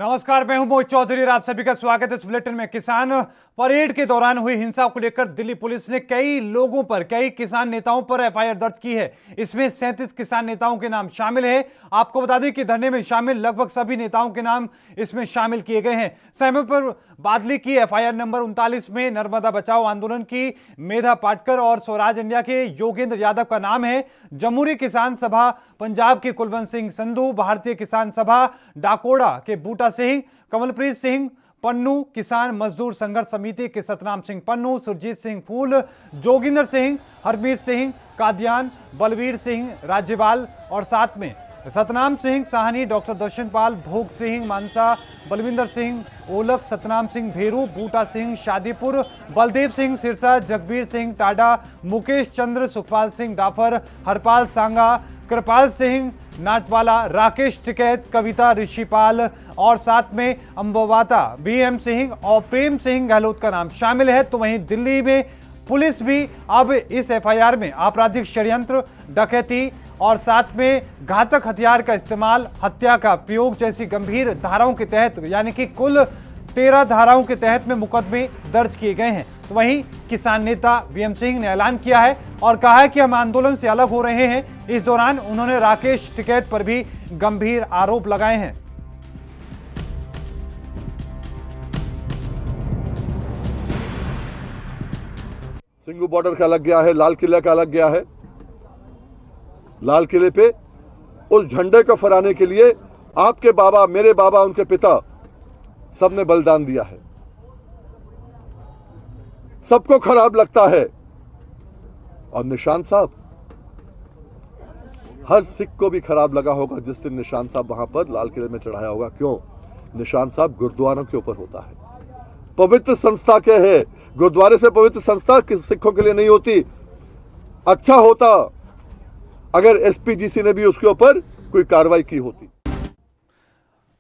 नमस्कार, मैं हूं मोहित चौधरी और आप सभी का स्वागत है इस बुलेटिन में। किसान परेड के दौरान हुई हिंसा को लेकर दिल्ली पुलिस ने कई किसान नेताओं पर एफआईआर दर्ज की है। इसमें 37 किसान नेताओं के नाम शामिल है। आपको बता दें कि धरने में शामिल लगभग सभी नेताओं के नाम इसमें शामिल किए गए हैं। समय पर बादली की एफआईआर नंबर 39 में नर्मदा बचाओ आंदोलन की मेधा पाटकर और स्वराज इंडिया के योगेंद्र यादव का नाम है। जमहूरी किसान सभा पंजाब के कुलवंत सिंह संधू, भारतीय किसान सभा डाकोड़ा के बूटा सिंह, कमलप्रीत सिंह पन्नू, किसान मजदूर संघर्ष समिति के सतनाम सिंह पन्नू, सुरजीत सिंह फूल, जोगिंदर सिंह, हरमीत सिंह कादियान, बलवीर सिंह राज्यपाल और साथ में सतनाम सिंह साहनी, डॉक्टर दर्शनपाल, भोग सिंह मानसा, बलविंदर सिंह ओलख, सतनाम सिंह भेरू, बूटा सिंह शादीपुर, बलदेव सिंह सिरसा, जगबीर सिंह टाडा, मुकेश चंद्र, सुखपाल सिंह डाफर, हरपाल सांगा, कृपाल सिंह नाटवाला, राकेश टिकैत, कविता ऋषिपाल और साथ में अंबवाता बीएम सिंह और प्रेम सिंह गहलोत का नाम शामिल है। तो वहीं दिल्ली में पुलिस भी अब इस एफआईआर में आपराधिक षड्यंत्र, डकैती और साथ में घातक हथियार का इस्तेमाल, हत्या का प्रयोग जैसी गंभीर धाराओं के तहत यानी कि कुल 13 धाराओं के तहत में मुकदमे दर्ज किए गए हैं। तो वहीं किसान नेता वीएम सिंह ने ऐलान किया है और कहा है कि हम आंदोलन से अलग हो रहे हैं। इस दौरान उन्होंने राकेश टिकैत पर भी गंभीर आरोप लगाए हैं। सिंगू बॉर्डर का लग गया है, लाल किले का लग गया है। लाल किले पे उस झंडे को फहराने के लिए आपके बाबा, मेरे बाबा, उनके पिता सबने बलिदान दिया है। सबको खराब लगता है और निशान साहब, हर सिख को भी खराब लगा होगा जिस दिन निशान साहब वहां पर लाल किले में चढ़ाया होगा। क्यों? निशान साहब गुरुद्वारों के ऊपर होता है, पवित्र संस्था के है। गुरुद्वारे से पवित्र संस्था सिखों के लिए नहीं होती। अच्छा होता अगर एसपीजीसी ने भी उसके ऊपर कोई कार्रवाई की होती।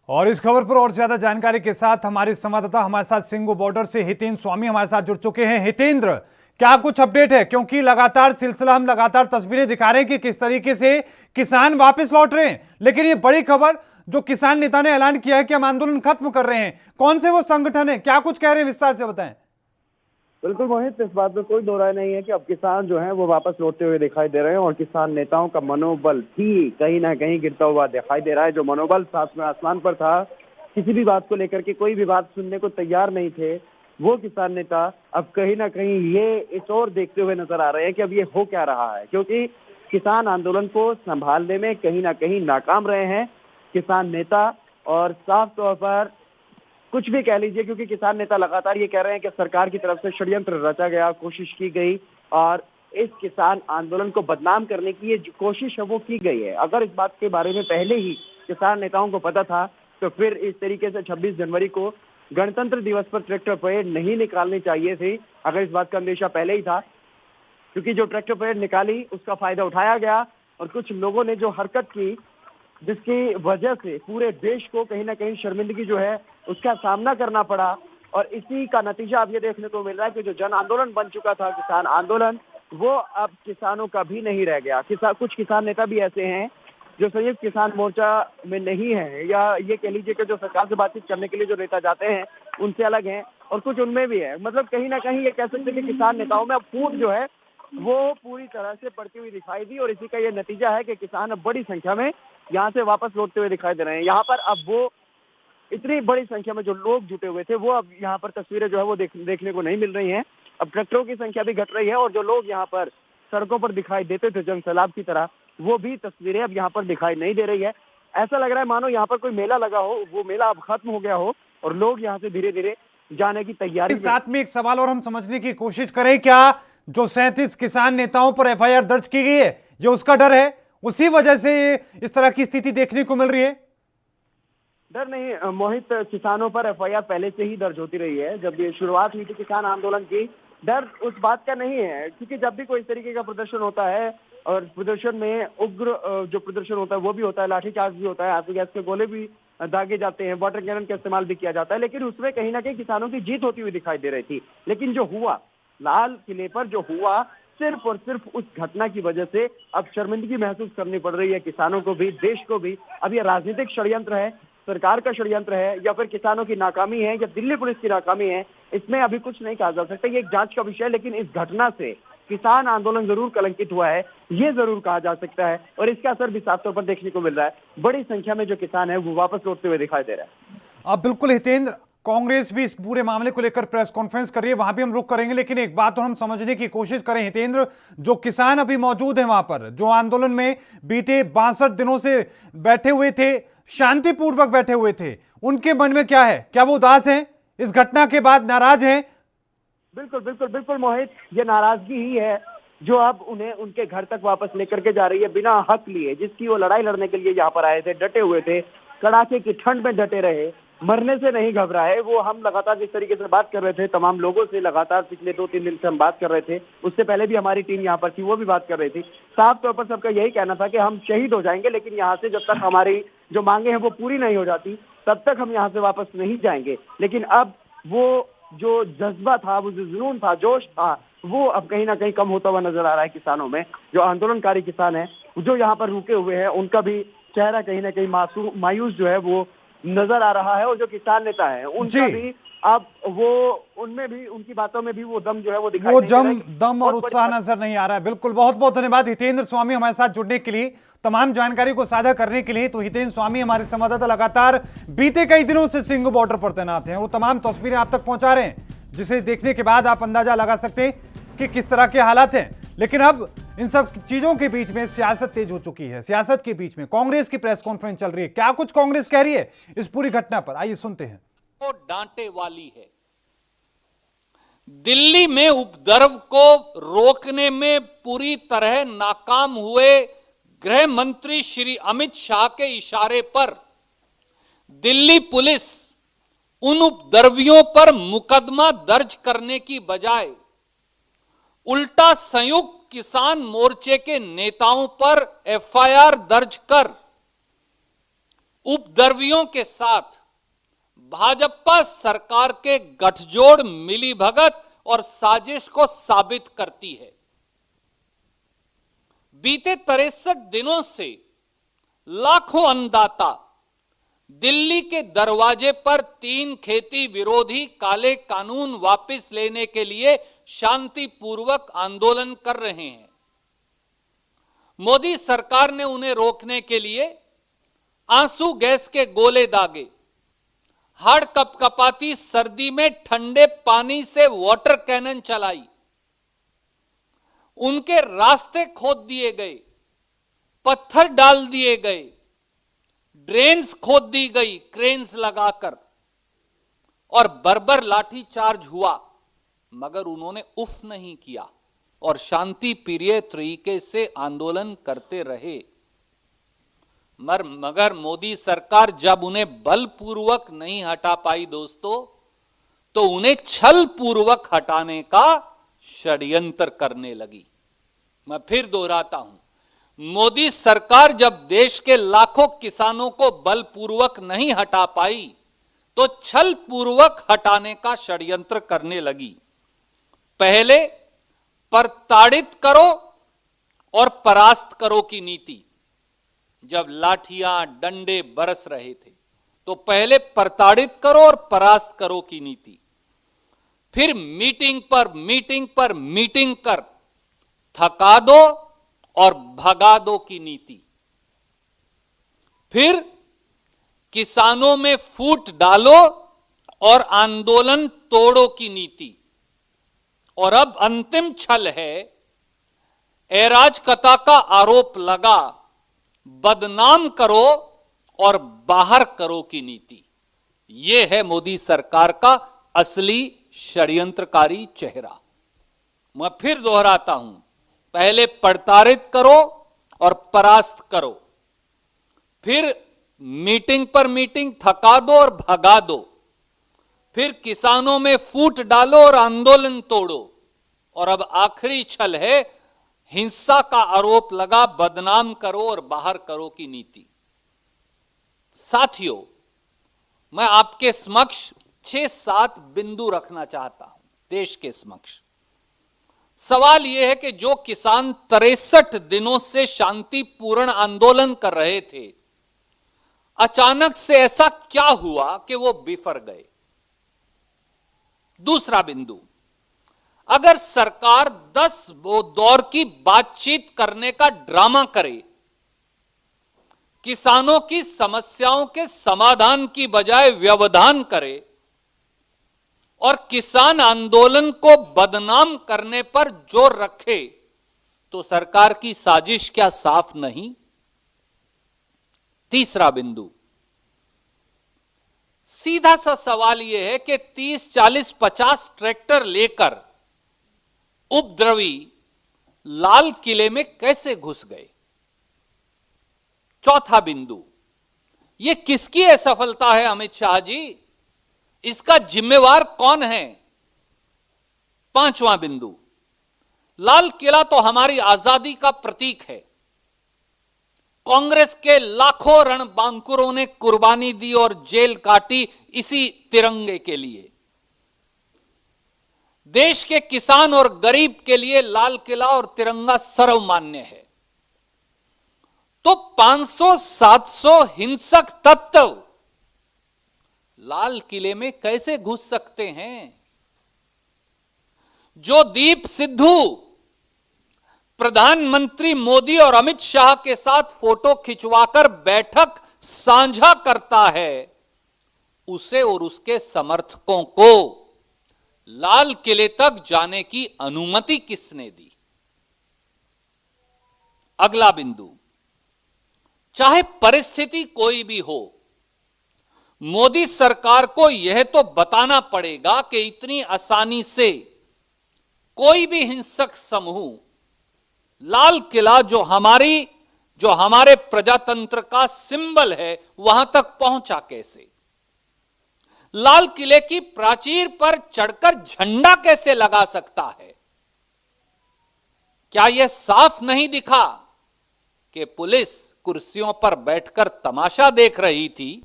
और इस खबर पर और ज्यादा जानकारी के साथ हमारे संवाददाता हमारे साथ सिंगू बॉर्डर से हितेंद्र स्वामी हमारे साथ जुड़ चुके हैं। हितेंद्र, क्या कुछ अपडेट है? क्योंकि हम लगातार तस्वीरें दिखा रहे हैं कि किस तरीके से किसान वापस लौट रहे हैं, लेकिन ये बड़ी खबर जो किसान नेता ने ऐलान किया है कि हम आंदोलन खत्म कर रहे हैं, कौन से वो संगठन है, क्या कुछ कह रहे हैं, विस्तार से बताएं। बिल्कुल मोहित, इस बात में कोई दो राय नहीं है कि अब किसान जो हैं वो वापस लौटते हुए दिखाई दे रहे हैं और किसान नेताओं का मनोबल भी कहीं ना कहीं गिरता हुआ दिखाई दे रहा है। जो मनोबल साथ में आसमान पर था, किसी भी बात को लेकर के कोई भी बात सुनने को तैयार नहीं थे, वो किसान नेता अब कहीं ना कहीं ये इस ओर देखते हुए नजर आ रहे हैं कि अब ये हो क्या रहा है, क्योंकि किसान आंदोलन को संभालने में कहीं ना कहीं नाकाम रहे हैं किसान नेता। और साफ तौर पर कुछ भी कह लीजिए, क्योंकि किसान नेता लगातार ये कह रहे हैं कि सरकार की तरफ से षड्यंत्र रचा गया, कोशिश की गई और इस किसान आंदोलन को बदनाम करने की ये जो कोशिश है वो की गई है। अगर इस बात के बारे में पहले ही किसान नेताओं को पता था तो फिर इस तरीके से 26 जनवरी को गणतंत्र दिवस पर ट्रैक्टर परेड नहीं निकालनी चाहिए थी, अगर इस बात का अंदेशा पहले ही था। क्योंकि जो ट्रैक्टर परेड निकाली उसका फायदा उठाया गया और कुछ लोगों ने जो हरकत की जिसकी वजह से पूरे देश को कहीं ना कहीं शर्मिंदगी जो है उसका सामना करना पड़ा। और इसी का नतीजा अब ये देखने को मिल रहा है कि जो जन आंदोलन बन चुका था किसान आंदोलन, वो अब किसानों का भी नहीं रह गया। कुछ किसान नेता भी ऐसे हैं जो संयुक्त किसान मोर्चा में नहीं है, या ये कह लीजिए कि जो सरकार से बातचीत करने के लिए जो नेता जाते हैं उनसे अलग हैं, और कुछ उनमें भी है। मतलब कहीं ना कहीं ये कह सकते हैं कि किसान नेताओं में अब फूट जो है वो पूरी तरह से पड़ती हुई दिखाई दी। और इसी का ये नतीजा है कि किसान अब बड़ी संख्या में यहाँ से वापस लौटते हुए दिखाई दे रहे हैं। यहाँ पर अब वो इतनी बड़ी संख्या में जो लोग जुटे हुए थे वो अब यहाँ पर तस्वीरें जो है वो देखने को नहीं मिल रही हैं। अब ट्रैक्टरों की संख्या भी घट रही है और जो लोग यहाँ पर सड़कों पर दिखाई देते थे जन सैलाब की तरह, वो भी तस्वीरें अब यहाँ पर दिखाई नहीं दे रही है। ऐसा लग रहा है मानो यहाँ पर कोई मेला लगा हो, वो मेला अब खत्म हो गया हो और लोग यहाँ से धीरे धीरे जाने की तैयारी। साथ में एक सवाल और हम समझने की कोशिश करें, क्या जो 37 किसान नेताओं पर एफआईआर दर्ज की गई है ये उसका डर है, उसी वजह से इस तरह की स्थिति देखने को मिल रही है? डर नहीं मोहित, किसानों पर एफआईआर पहले से ही दर्ज होती रही है। जब ये शुरुआत हुई थी किसान आंदोलन की, डर उस बात का नहीं है, क्योंकि जब भी कोई इस तरीके का प्रदर्शन होता है और प्रदर्शन में उग्र जो प्रदर्शन होता है वो भी होता है, लाठीचार्ज भी होता है, आंसू गैस के गोले भी दागे जाते हैं, वाटर कैनन का इस्तेमाल भी किया जाता है, लेकिन उसमें कहीं ना कहीं किसानों की जीत होती हुई दिखाई दे रही थी। लेकिन जो हुआ लाल किले पर, जो हुआ सिर्फ और सिर्फ उस घटना की वजह से अब शर्मिंदगी महसूस करनी पड़ रही है किसानों को भी, देश को भी। अब ये राजनीतिक षड्यंत्र है, सरकार का षड्यंत्र है या फिर किसानों की नाकामी है या दिल्ली पुलिस की नाकामी है, इसमें अभी कुछ नहीं कहा जा सकता। ये एक जांच का विषय है, लेकिन इस घटना से किसान आंदोलन जरूर कलंकित हुआ है, ये जरूर कहा जा सकता है। और इसका असर भी साफ तौर पर देखने को मिल रहा है। बड़ी संख्या में जो किसान है वो वापस लौटते हुए दिखाई दे रहा है। अब बिल्कुल हितेंद्र, कांग्रेस भी इस पूरे मामले को लेकर प्रेस कॉन्फ्रेंस कर रही है, वहां भी हम रुक करेंगे, लेकिन एक बात तो हम समझने की कोशिश करें हितेंद्र, जो किसान अभी मौजूद हैं वहां पर, जो आंदोलन में बीते 62 दिनों से बैठे हुए थे, शांतिपूर्वक बैठे हुए थे, उनके मन में क्या है? क्या वो उदास हैं इस घटना के बाद, नाराज हैं? बिल्कुल बिल्कुल बिल्कुल मोहित, ये नाराजगी ही है जो अब उन्हें उनके घर तक वापस लेकर के जा रही है, बिना हक लिए, जिसकी वो लड़ाई लड़ने के लिए यहाँ पर आए थे, डटे हुए थे, कड़ाके की ठंड में डटे रहे, मरने से नहीं घबराए। वो हम लगातार जिस तरीके से बात कर रहे थे, तमाम लोगों से लगातार पिछले 2-3 दिन से हम बात कर रहे थे, उससे पहले भी हमारी टीम यहाँ पर थी, वो भी बात कर रही थी। साफ तौर पर सबका यही कहना था कि हम शहीद हो जाएंगे, लेकिन यहाँ से जब तक हमारी जो मांगे हैं वो पूरी नहीं हो जाती, तब तक हम यहाँ से वापस नहीं जाएंगे। लेकिन अब वो जो जज्बा था, वो जो जुनून था, जोश था, वो अब कहीं ना कहीं कम होता हुआ नजर आ रहा है किसानों में। जो आंदोलनकारी किसान हैं, जो यहाँ पर रुके हुए हैं, उनका भी चेहरा कहीं ना कहीं मायूस जो है वो नजर आ रहा है। और जो किसान नेता है उनका भी अब वो, उनमें भी, उनकी बातों में भी वो दम जो है वो दिखाई नहीं दे रहा है। दम और उत्साह नजर नहीं आ रहा है। बिल्कुल, बहुत बहुत धन्यवाद हितेंद्र स्वामी हमारे साथ जुड़ने के लिए, तमाम जानकारी को साझा करने के लिए। तो हितेंद्र स्वामी हमारे संवाददाता लगातार बीते कई दिनों से सिंघू बॉर्डर पर तैनात हैं, वो तमाम तस्वीरें आप तक पहुंचा रहे हैं, जिसे देखने के बाद आप अंदाजा लगा सकते हैं कि किस तरह के हालात हैं। लेकिन अब इन सब चीजों के बीच में सियासत तेज हो चुकी है। सियासत के बीच में कांग्रेस की प्रेस कॉन्फ्रेंस चल रही है। क्या कुछ कांग्रेस कह रही है इस पूरी घटना पर, आइए सुनते हैं। को डांटे वाली है। दिल्ली में उपद्रव को रोकने में पूरी तरह नाकाम हुए गृह मंत्री श्री अमित शाह के इशारे पर दिल्ली पुलिस उन उपद्रवियों पर मुकदमा दर्ज करने की बजाय उल्टा संयुक्त किसान मोर्चे के नेताओं पर एफआईआर दर्ज कर उपद्रवियों के साथ भाजपा सरकार के गठजोड़, मिलीभगत और साजिश को साबित करती है। बीते 63 दिनों से लाखों अन्नदाता दिल्ली के दरवाजे पर 3 खेती विरोधी काले कानून वापस लेने के लिए शांतिपूर्वक आंदोलन कर रहे हैं। मोदी सरकार ने उन्हें रोकने के लिए आंसू गैस के गोले दागे, हड़ कपकपाती सर्दी में ठंडे पानी से वाटर कैनन चलाई, उनके रास्ते खोद दिए गए, पत्थर डाल दिए गए, ड्रेन्स खोद दी गई क्रेन्स लगाकर, और बर्बर लाठी चार्ज हुआ, मगर उन्होंने उफ नहीं किया और शांति प्रिय तरीके से आंदोलन करते रहे। मगर मोदी सरकार जब उन्हें बलपूर्वक नहीं हटा पाई दोस्तों, तो उन्हें छल पूर्वक हटाने का षड्यंत्र करने लगी। मैं फिर दोहराता हूं, मोदी सरकार जब देश के लाखों किसानों को बलपूर्वक नहीं हटा पाई, तो छल पूर्वक हटाने का षड्यंत्र करने लगी। पहले प्रताड़ित करो और परास्त करो की नीति, जब लाठियां डंडे बरस रहे थे, तो पहले प्रताड़ित करो और परास्त करो की नीति, फिर मीटिंग पर मीटिंग पर मीटिंग कर थका दो और भगा दो की नीति, फिर किसानों में फूट डालो और आंदोलन तोड़ो की नीति, और अब अंतिम छल है अराजकता का आरोप लगा बदनाम करो और बाहर करो की नीति। यह है मोदी सरकार का असली षड्यंत्रकारी चेहरा। मैं फिर दोहराता हूं, पहले प्रताड़ित करो और परास्त करो, फिर मीटिंग पर मीटिंग थका दो और भगा दो, फिर किसानों में फूट डालो और आंदोलन तोड़ो, और अब आखिरी छल है हिंसा का आरोप लगा बदनाम करो और बाहर करो की नीति। साथियों, मैं आपके समक्ष 6-7 बिंदु रखना चाहता हूं देश के समक्ष। सवाल यह है कि जो किसान 63 दिनों से शांतिपूर्ण आंदोलन कर रहे थे, अचानक से ऐसा क्या हुआ कि वो बिफर गए? दूसरा बिंदु, अगर सरकार 10 दौर की बातचीत करने का ड्रामा करे, किसानों की समस्याओं के समाधान की बजाय व्यवधान करे और किसान आंदोलन को बदनाम करने पर जोर रखे, तो सरकार की साजिश क्या साफ नहीं? तीसरा बिंदु, सीधा सा सवाल यह है कि 30, 40, 50 ट्रैक्टर लेकर उपद्रवी लाल किले में कैसे घुस गए? चौथा बिंदु, यह किसकी असफलता है अमित शाह जी? इसका जिम्मेवार कौन है? पांचवां बिंदु, लाल किला तो हमारी आजादी का प्रतीक है। कांग्रेस के लाखों रणबांकुरों ने कुर्बानी दी और जेल काटी इसी तिरंगे के लिए। देश के किसान और गरीब के लिए लाल किला और तिरंगा सर्वमान्य है। तो 500-700 हिंसक तत्व लाल किले में कैसे घुस सकते हैं? जो दीप सिद्धू प्रधानमंत्री मोदी और अमित शाह के साथ फोटो खिंचवाकर बैठक साझा करता है, उसे और उसके समर्थकों को लाल किले तक जाने की अनुमति किसने दी? अगला बिंदु, चाहे परिस्थिति कोई भी हो, मोदी सरकार को यह तो बताना पड़ेगा कि इतनी आसानी से कोई भी हिंसक समूह लाल किला जो हमारे प्रजातंत्र का सिंबल है, वहां तक पहुंचा कैसे? लाल किले की प्राचीर पर चढ़कर झंडा कैसे लगा सकता है? क्या यह साफ नहीं दिखा कि पुलिस कुर्सियों पर बैठकर तमाशा देख रही थी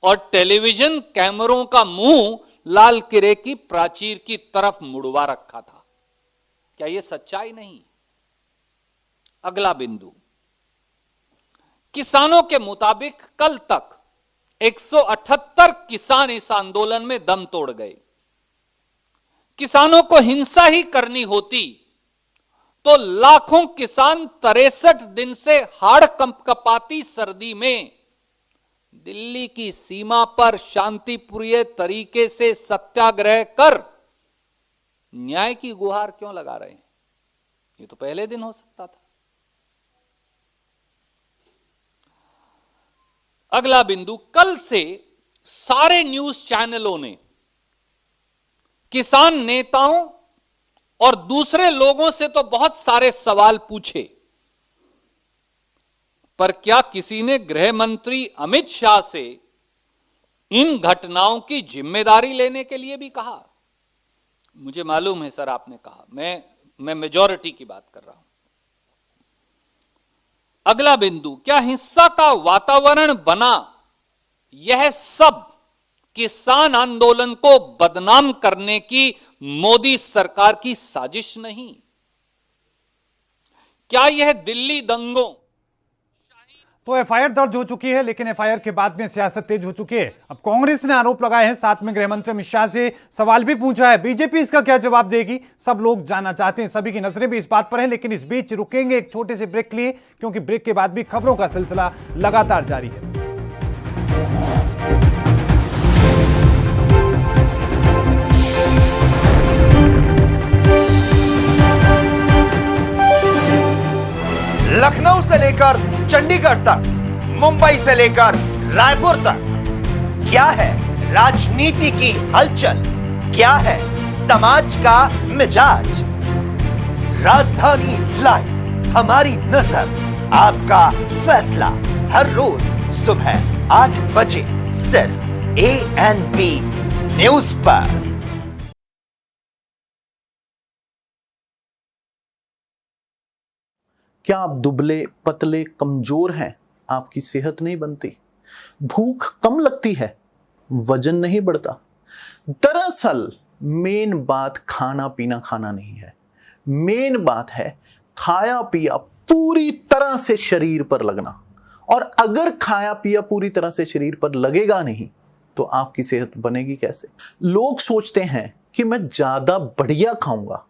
और टेलीविजन कैमरों का मुंह लाल किले की प्राचीर की तरफ मुड़वा रखा था? क्या यह सच्चाई नहीं? अगला बिंदु, किसानों के मुताबिक कल तक 178 किसान इस आंदोलन में दम तोड़ गए। किसानों को हिंसा ही करनी होती तो लाखों किसान 63 दिन से हाड़ कंपकपाती सर्दी में दिल्ली की सीमा पर शांतिप्रिय तरीके से सत्याग्रह कर न्याय की गुहार क्यों लगा रहे हैं? ये तो पहले दिन हो सकता था। अगला बिंदु, कल से सारे न्यूज चैनलों ने किसान नेताओं और दूसरे लोगों से तो बहुत सारे सवाल पूछे, पर क्या किसी ने गृह मंत्री अमित शाह से इन घटनाओं की जिम्मेदारी लेने के लिए भी कहा? मुझे मालूम है सर, आपने कहा, मैं मेजॉरिटी की बात कर रहा हूं। अगला बिंदु, क्या हिंसा का वातावरण बना यह सब किसान आंदोलन को बदनाम करने की मोदी सरकार की साजिश नहीं? क्या यह दिल्ली दंगों? तो एफआईआर दर्ज हो चुकी है, लेकिन एफआईआर के बाद में सियासत तेज हो चुकी है। अब कांग्रेस ने आरोप लगाए हैं, साथ में गृह मंत्री अमित शाह से सवाल भी पूछा है। बीजेपी इसका क्या जवाब देगी, सब लोग जानना चाहते हैं, सभी की नजरें भी इस बात पर हैं। लेकिन इस बीच रुकेंगे एक छोटे से ब्रेक के लिए, क्योंकि ब्रेक के बाद भी खबरों का सिलसिला लगातार जारी है। लखनऊ से लेकर चंडीगढ़ तक, मुंबई से लेकर रायपुर तक, क्या है राजनीति की हलचल, क्या है समाज का मिजाज। राजधानी लाइव, हमारी नजर, आपका फैसला, हर रोज सुबह 8 बजे सिर्फ ANP न्यूज पर। क्या आप दुबले पतले कमजोर हैं? आपकी सेहत नहीं बनती, भूख कम लगती है, वजन नहीं बढ़ता? दरअसल मेन बात खाना पीना खाना नहीं है, मेन बात है खाया पिया पूरी तरह से शरीर पर लगना। और अगर खाया पिया पूरी तरह से शरीर पर लगेगा नहीं तो आपकी सेहत बनेगी कैसे? लोग सोचते हैं कि मैं ज्यादा बढ़िया खाऊंगा,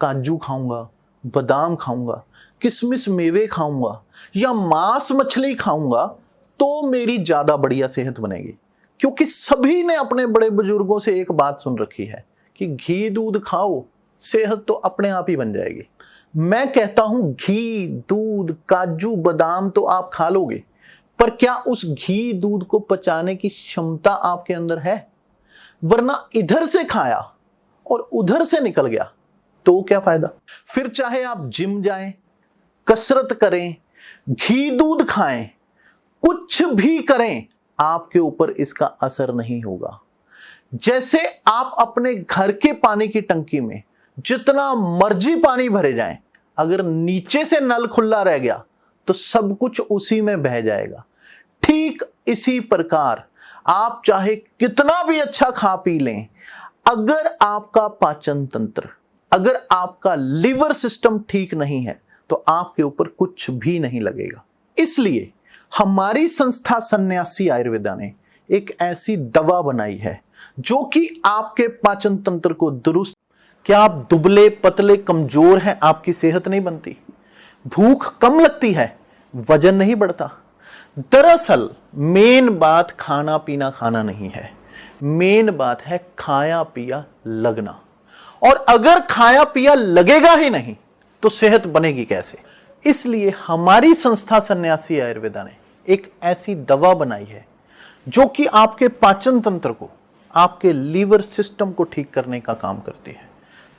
काजू खाऊंगा, बादाम खाऊंगा, किशमिश मेवे खाऊंगा या मांस मछली खाऊंगा तो मेरी ज्यादा बढ़िया सेहत बनेगी। क्योंकि सभी ने अपने बड़े बुजुर्गों से एक बात सुन रखी है कि घी दूध खाओ, सेहत तो अपने आप ही बन जाएगी। मैं कहता हूं घी दूध काजू बादाम तो आप खा लोगे, पर क्या उस घी दूध को पचाने की क्षमता आपके अंदर है? वरना इधर से खाया और उधर से निकल गया तो क्या फायदा? फिर चाहे आप जिम जाएं, कसरत करें, घी दूध खाएं, कुछ भी करें, आपके ऊपर इसका असर नहीं होगा। जैसे आप अपने घर के पानी की टंकी में जितना मर्जी पानी भरे जाएं, अगर नीचे से नल खुला रह गया तो सब कुछ उसी में बह जाएगा। ठीक इसी प्रकार आप चाहे कितना भी अच्छा खा पी लें, अगर आपका पाचन तंत्र, अगर आपका लिवर सिस्टम ठीक नहीं है तो आपके ऊपर कुछ भी नहीं लगेगा। इसलिए हमारी संस्था सन्यासी आयुर्वेदा ने एक ऐसी दवा बनाई है जो कि आपके पाचन तंत्र को दुरुस्त। क्या आप दुबले पतले कमजोर हैं, आपकी सेहत नहीं बनती? भूख कम लगती है, वजन नहीं बढ़ता? दरअसल मेन बात खाना पीना खाना नहीं है, मेन बात है खाया पिया लगना। और अगर खाया पिया लगेगा ही नहीं तो सेहत बनेगी कैसे? इसलिए हमारी संस्था सन्यासी आयुर्वेदा ने एक ऐसी दवा बनाई है जो कि आपके पाचन तंत्र को, आपके लीवर सिस्टम को ठीक करने का काम करती है,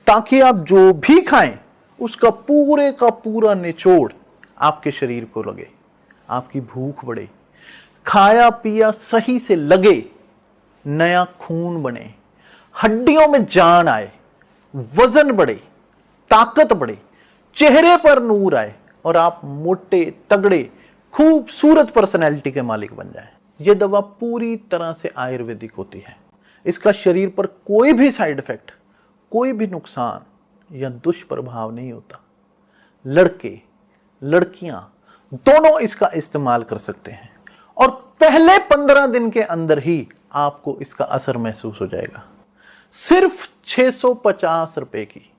ताकि आप जो भी खाएं उसका पूरे का पूरा निचोड़ आपके शरीर को लगे, आपकी भूख बढ़े, खाया पिया सही से लगे, नया खून बने, हड्डियों में जान आए, वजन बढ़े, ताकत बढ़े, चेहरे पर नूर आए और आप मोटे तगड़े खूबसूरत पर्सनैलिटी के मालिक बन जाएं। यह दवा पूरी तरह से आयुर्वेदिक होती है। इसका शरीर पर कोई भी साइड इफेक्ट, कोई भी नुकसान या दुष्प्रभाव नहीं होता। लड़के लड़कियां दोनों इसका इस्तेमाल कर सकते हैं और पहले 15 दिन के अंदर ही आपको इसका असर महसूस हो जाएगा। सिर्फ 650 रुपए की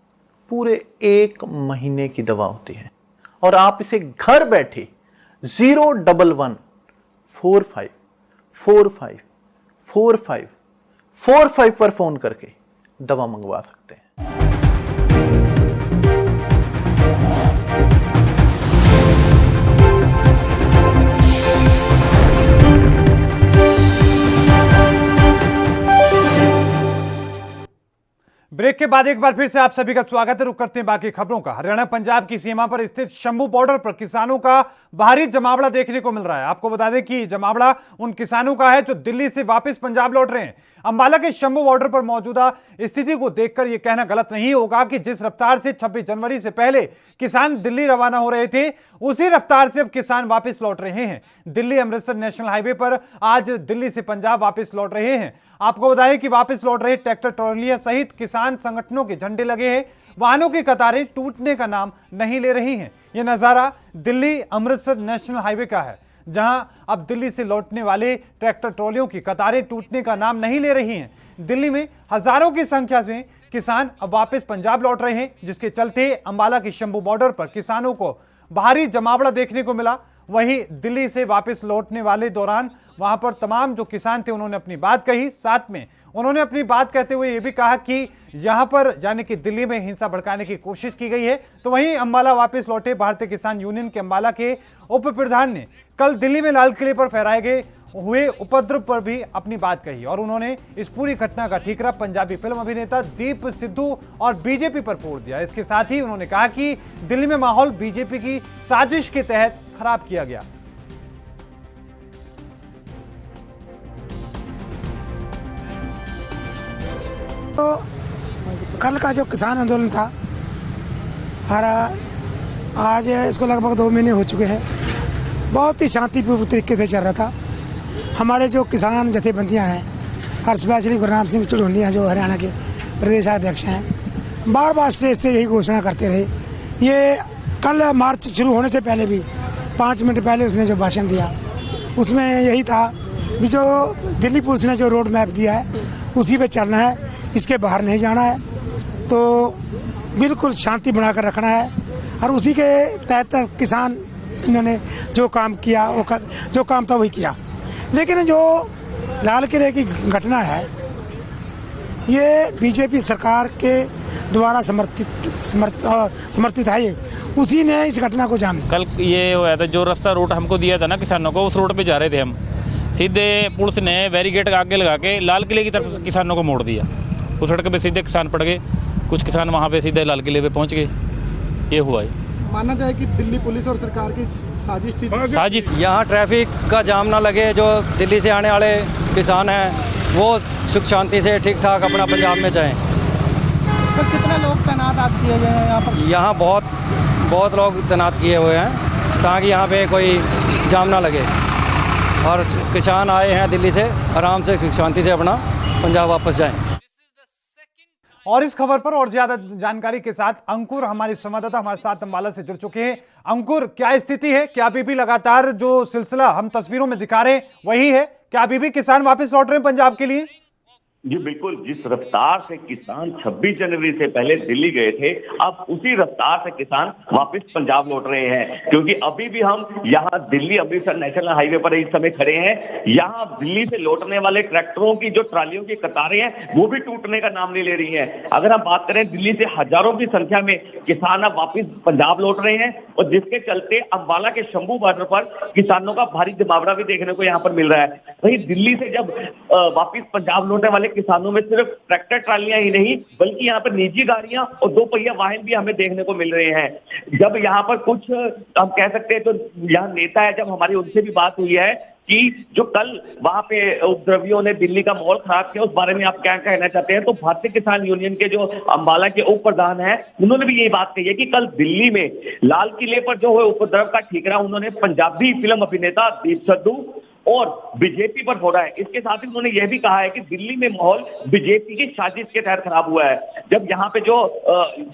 पूरे 1 महीने की दवा होती है और आप इसे घर बैठे 01145454545 पर फोन करके दवा मंगवा सकते हैं। ब्रेक के बाद एक बार फिर से आप सभी का स्वागत है। रुक करते हैं बाकी खबरों का। हरियाणा पंजाब की सीमा पर स्थित शंभू बॉर्डर पर किसानों का भारी जमावड़ा देखने को मिल रहा है। आपको बता दें कि जमावड़ा उन किसानों का है जो दिल्ली से वापस पंजाब लौट रहे हैं। अंबाला के शंभू बॉर्डर पर मौजूदा स्थिति को देखकर यह कहना गलत नहीं होगा कि जिस रफ्तार से 26 जनवरी से पहले किसान दिल्ली रवाना हो रहे थे, उसी रफ्तार से अब किसान वापस लौट रहे हैं। दिल्ली अमृतसर नेशनल हाईवे पर आज दिल्ली से पंजाब वापस लौट रहे हैं। आपको बताएं कि वापस लौट रहे ट्रैक्टर ट्रॉलियां सहित किसान संगठनों के झंडे लगे हैं। वाहनों की कतारें टूटने का नाम नहीं ले रही हैं। यह नजारा दिल्ली अमृतसर नेशनल हाईवे का है, जहां अब दिल्ली से लौटने वाले ट्रैक्टर ट्रॉलियों की कतारें टूटने का नाम नहीं ले रही हैं। दिल्ली में हजारों की संख्या में किसान अब वापस पंजाब लौट रहे हैं, जिसके चलते अंबाला के शंभू बॉर्डर पर किसानों को भारी जमावड़ा देखने को मिला। वहीं दिल्ली से वापस लौटने वाले दौरान वहां पर तमाम जो किसान थे उन्होंने अपनी बात कही। साथ में उन्होंने अपनी बात कहते हुए यह भी कहा कि यहां पर यानी कि दिल्ली में हिंसा भड़काने की कोशिश की गई है। तो वहीं अंबाला वापस लौटे भारतीय किसान यूनियन के अंबाला के उप प्रधान ने कल दिल्ली में लाल किले पर फहराए गए हुए उपद्रव पर भी अपनी बात कही और उन्होंने इस पूरी घटना का ठीकरा पंजाबी फिल्म अभिनेता दीप सिद्धू और बीजेपी पर फोड़ दिया। इसके साथ ही उन्होंने कहा कि दिल्ली में माहौल बीजेपी की साजिश के तहत खराब किया गया। तो कल का जो किसान आंदोलन था हमारा, आज इसको लगभग 2 महीने हो चुके हैं। बहुत ही शांतिपूर्ण तरीके से चल रहा था। हमारे जो किसान जथेबंदियां हैं और स्पेशली गुरनाम सिंह चुड़ोनिया जो हरियाणा के प्रदेशाध्यक्ष हैं, बार बार स्टेज से यही घोषणा करते रहे। ये कल मार्च शुरू होने से पहले भी 5 मिनट पहले उसने जो भाषण दिया उसमें यही था कि जो दिल्ली पुलिस ने जो रोड मैप दिया है उसी पे चलना है, इसके बाहर नहीं जाना है, तो बिल्कुल शांति बनाकर रखना है। और उसी के तहत किसान इन्होंने जो काम किया जो काम था वही किया। लेकिन जो लाल किले की घटना है ये बीजेपी सरकार के द्वारा समर्थित है, ये उसी ने इस घटना को जान। कल ये हुआ था, जो रास्ता रूट हमको दिया था ना किसानों को, उस रोड पे जा रहे थे हम, सीधे पुलिस ने बैरिकेड आगे लगा के लाल किले की तरफ किसानों को मोड़ दिया। उस सड़क पे सीधे किसान पड़ गए, कुछ किसान वहाँ पे सीधे लाल किले पे पहुँच गए। ये हुआ है। माना जाए कि दिल्ली पुलिस और सरकार की साजिश थी। साजिश। यहाँ ट्रैफिक का जाम ना लगे, जो दिल्ली से आने वाले किसान हैं वो सुख शांति से ठीक ठाक अपना पंजाब में जाएं। सर कितने लोग तैनात आज किए गए हैं यहाँ पर? यहाँ बहुत लोग तैनात किए हुए हैं ताकि यहाँ पे कोई जाम ना लगे और किसान आए हैं दिल्ली से आराम से सुख शांति से अपना पंजाब वापस जाएं। और इस खबर पर और ज्यादा जानकारी के साथ अंकुर हमारे संवाददाता हमारे साथ अंबाला से जुड़ चुके हैं। अंकुर, क्या स्थिति है? क्या अभी भी लगातार जो सिलसिला हम तस्वीरों में दिखा रहे हैं वही है? क्या अभी भी किसान वापस लौट रहे हैं पंजाब के लिए? जी बिल्कुल, जिस रफ्तार से किसान 26 जनवरी से पहले दिल्ली गए थे, अब उसी रफ्तार से किसान वापस पंजाब लौट रहे हैं। क्योंकि अभी भी हम यहाँ दिल्ली अमृतसर नेशनल हाईवे पर इस समय खड़े हैं। यहाँ दिल्ली से लौटने वाले ट्रैक्टरों की जो ट्रालियों की कतारें हैं वो भी टूटने का नाम नहीं ले रही हैं। अगर हम बात करें, दिल्ली से हजारों की संख्या में किसान अब वापिस पंजाब लौट रहे हैं और जिसके चलते अंबाला के शंभू बॉर्डर पर किसानों का भारी जमावड़ा भी देखने को यहाँ पर मिल रहा है। वहीं दिल्ली से जब वापिस पंजाब लौटने वाले किसानों में सिर्फ ट्रैक्टर ट्रालियां ही नहीं बल्कि यहाँ पर निजी गाड़ियां और 2 पहिया वाहन भी हमें देखने को मिल रहे हैं। जब यहाँ पर कुछ हम कह सकते हैं तो यहाँ नेता है, जब हमारी उनसे भी बात हुई है कि जो कल वहां पे उपद्रवियों ने दिल्ली का माहौल खराब किया, उस बारे में आप क्या कहना चाहते हैं? तो भारतीय किसान यूनियन के जो अंबाला के उप प्रधान हैं उन्होंने भी यही बात कही है कि कल दिल्ली में लाल किले पर जो है उपद्रव का ठीकरा उन्होंने पंजाबी फिल्म अभिनेता दीप सिद्धू और बीजेपी पर फोड़ा है। इसके साथ ही उन्होंने यह भी कहा है कि दिल्ली में माहौल बीजेपी की साजिश के तहत खराब हुआ है। जब यहाँ पे जो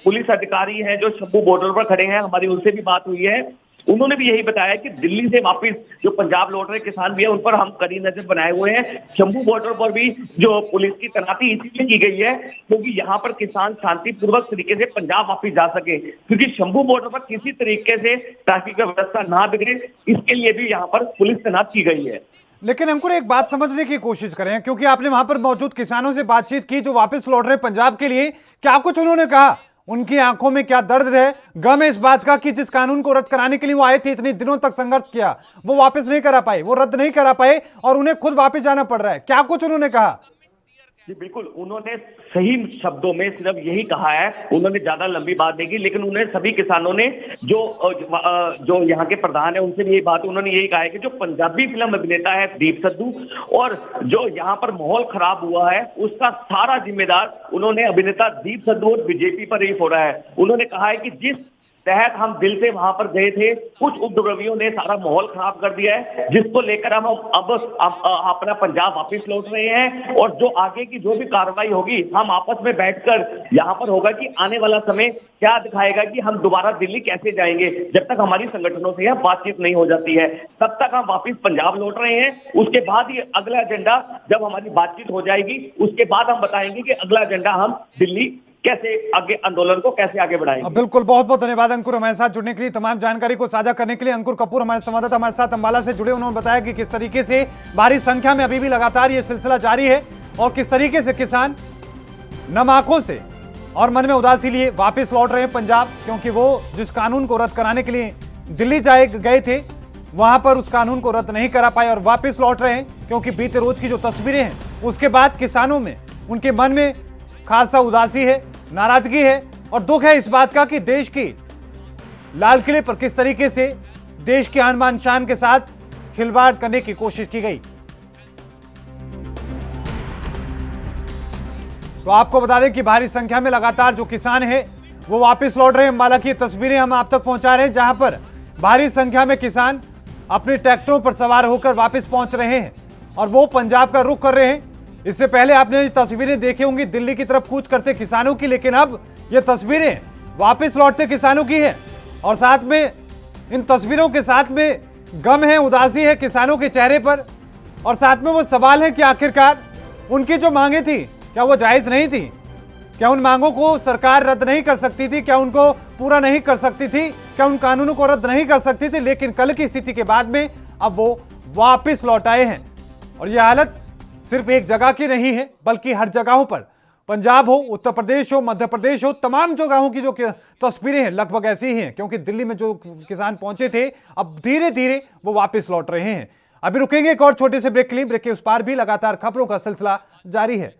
पुलिस अधिकारी हैं जो शंभू बॉर्डर पर खड़े हैं, हमारी उनसे भी बात हुई है, उन्होंने भी यही बताया कि दिल्ली से वापस जो पंजाब लौट रहे किसान भी है उन पर हम कड़ी नजर बनाए हुए हैं। शंभू बॉर्डर पर भी जो पुलिस की तैनाती इसलिए की गई है क्योंकि यहाँ पर किसान शांतिपूर्वक तरीके से पंजाब वापस जा सके, क्योंकि शंभू बॉर्डर पर किसी तरीके से ट्रैफिक व्यवस्था ना बिगड़े, इसके लिए भी यहाँ पर पुलिस तैनात की गई है। लेकिन अंकुर, एक बात समझने की कोशिश करें, क्योंकि आपने वहां पर मौजूद किसानों से बातचीत की जो वापस लौट रहे पंजाब के लिए, क्या कुछ उन्होंने कहा? उनकी आंखों में क्या दर्द है, गम है इस बात का कि जिस कानून को रद्द कराने के लिए वो आए थे, इतने दिनों तक संघर्ष किया, वो वापस नहीं करा पाए, वो रद्द नहीं करा पाए और उन्हें खुद वापस जाना पड़ रहा है? क्या कुछ उन्होंने कहा? जी बिल्कुल, उन्होंने सही शब्दों में सिर्फ यही कहा है, उन्होंने ज्यादा लंबी बात नहीं की, लेकिन उन्हें सभी किसानों ने जो यहाँ के प्रधान है उनसे भी यही बात, उन्होंने यही कहा है कि जो पंजाबी फिल्म अभिनेता है दीप सिद्धू और जो यहाँ पर माहौल खराब हुआ है उसका सारा जिम्मेदार उन्होंने अभिनेता दीप सिद्धू और बीजेपी पर ही फोड़ा है। उन्होंने कहा है कि जिस तहत हम दिल से वहां पर गए थे, कुछ उपद्रवियों ने सारा माहौल खराब कर दिया है, जिसको लेकर हम अब अपना पंजाब वापस लौट रहे हैं और जो आगे की जो भी कार्रवाई होगी हम आपस में बैठकर यहाँ पर होगा कि आने वाला समय क्या दिखाएगा कि हम दोबारा दिल्ली कैसे जाएंगे। जब तक हमारी संगठनों से यह बातचीत नहीं हो जाती है तब तक हम वापस पंजाब लौट रहे हैं। उसके बाद ही अगला एजेंडा, जब हमारी बातचीत हो जाएगी उसके बाद हम बताएंगे कि अगला एजेंडा हम दिल्ली कैसे आगे, आंदोलन को कैसे आगे बढ़ाएंगे। बिल्कुल, बहुत बहुत धन्यवाद अंकुर हमारे साथ जुड़ने के लिए, तमाम जानकारी को साझा करने के लिए। अंकुर कपूर हमारे संवाददाता हमारे साथ अंबाला से जुड़े, उन्होंने बताया कि किस तरीके से भारी संख्या में अभी भी लगातार ये सिलसिला जारी है और किस तरीके से किसान नम आंखों से और मन में उदासी लिए वापस लौट रहे हैं पंजाब, क्योंकि वो जिस कानून को रद्द कराने के लिए दिल्ली गए थे वहां पर उस कानून को रद्द नहीं करा पाए और वापस लौट रहे हैं, क्योंकि बीते रोज की जो तस्वीरें हैं उसके बाद किसानों में, उनके मन में खासा उदासी है, नाराजगी है और दुख है इस बात का कि देश की लाल किले पर किस तरीके से देश के आन बान शान के साथ खिलवाड़ करने की कोशिश की गई। तो आपको बता दें कि भारी संख्या में लगातार जो किसान हैं वो वापस लौट रहे हैं। अंबाला की तस्वीरें हम आप तक पहुंचा रहे हैं, जहां पर भारी संख्या में किसान अपने ट्रैक्टरों पर सवार होकर वापस पहुंच रहे हैं और वो पंजाब का रुख कर रहे हैं। इससे पहले आपने तस्वीरें देखी होंगी दिल्ली की तरफ कूच करते किसानों की, लेकिन अब ये तस्वीरें वापस लौटते किसानों की हैं और साथ में इन तस्वीरों के साथ में गम है, उदासी है किसानों के चेहरे पर, और साथ में वो सवाल है कि आखिरकार उनकी जो मांगे थी क्या वो जायज नहीं थी? क्या उन मांगों को सरकार रद्द नहीं कर सकती थी? क्या उनको पूरा नहीं कर सकती थी? क्या उन कानूनों को रद्द नहीं कर सकती थी? लेकिन कल की स्थिति के बाद में अब वो वापस लौट आए हैं, और यह हालत सिर्फ एक जगह की नहीं है बल्कि हर जगहों पर, पंजाब हो, उत्तर प्रदेश हो, मध्य प्रदेश हो, तमाम जगहों की जो तस्वीरें हैं लगभग ऐसी ही हैं, क्योंकि दिल्ली में जो किसान पहुंचे थे अब धीरे धीरे वो वापस लौट रहे हैं। अभी रुकेंगे एक और छोटे से ब्रेक के लिए। ब्रेक के उस पार भी लगातार खबरों का सिलसिला जारी है।